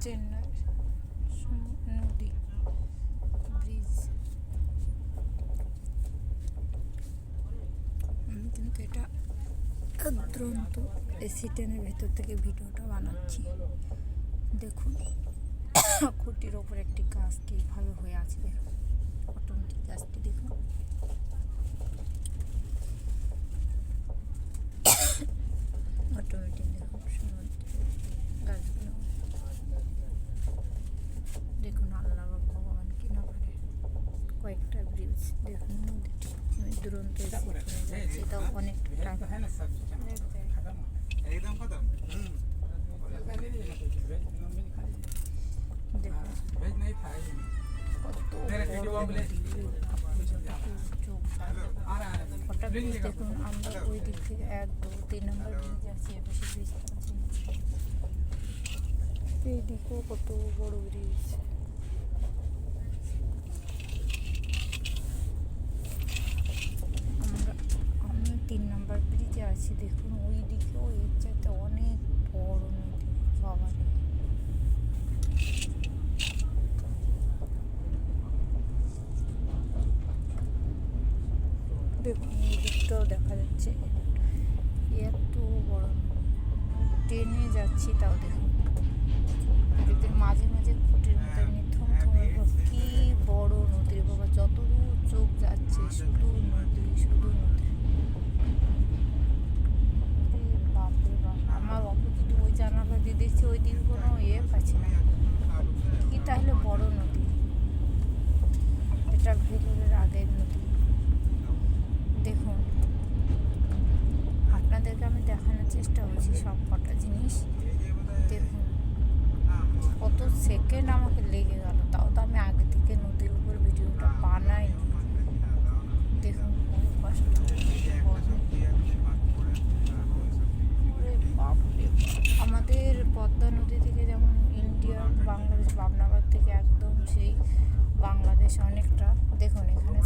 চেন্নাই নদী ব্রিজ। আমি কিন্তু এটা দুরন্ত এসি ট্রেনের ভেতর থেকে ভিডিওটা বানাচ্ছি। দেখুন খুঁটির ওপর একটি গাছ কীভাবে হয়ে আছে, দেখুন অটোমেটিক গাছটি দেখুন। অটোমেটিক দেখুন গাছগুলো দেখুন। আল্লাহ ভগবান কি না পারে। কয়েকটা ব্রিজ দেখুন, নদীটি দুরন্ত এসি ট্রেনে যাচ্ছে, এটাও অনেকটা টাইম। দেখুন আমরা ওই দিক থেকে 1, 2, 3 নম্বর ব্রিজ আছে, এপাশে ব্রিজ আছে, এইদিকেও কত বড় ব্রিজ। আমি 3 নম্বর ব্রিজে আছি। দেখুন ওই দিকেও এর চাইতে অনেক বড় নদী। বাবা দেখুন এই দিকটাও দেখা যাচ্ছে, এত বড় ট্রেনে যাচ্ছি তাও দেখুন। যদি মাঝে মাঝে খুঁটির মতো এমনি থমথমে কি বড় নদী বাবা, যতদূর চোখ যাচ্ছে শুধু নদী শুধু নদী। বাপরে বাপ, আমার অপোজিটে ওই জানালা দিয়ে দেখছি ওই দিকে কোনো পাচ্ছি না, কি তাহলে বড় নদী। এটা ভেলোরের আগের নদী। দেখুন আপনাদেরকে আমি দেখানোর চেষ্টা করছি সব কটা জিনিস। দেখুন কত সেকেন্ড আমাকে লেগে গেল, তাও তো আমি আগে থেকে নদীর উপর ভিডিওটা বানাইনি। দেখুন কষ্ট। আমাদের পদ্মা নদী থেকে যেমন ইন্ডিয়া বাংলাদেশ পাবনাবাদ থেকে একদম সেই বাংলাদেশ অনেকটা। দেখুন এখানে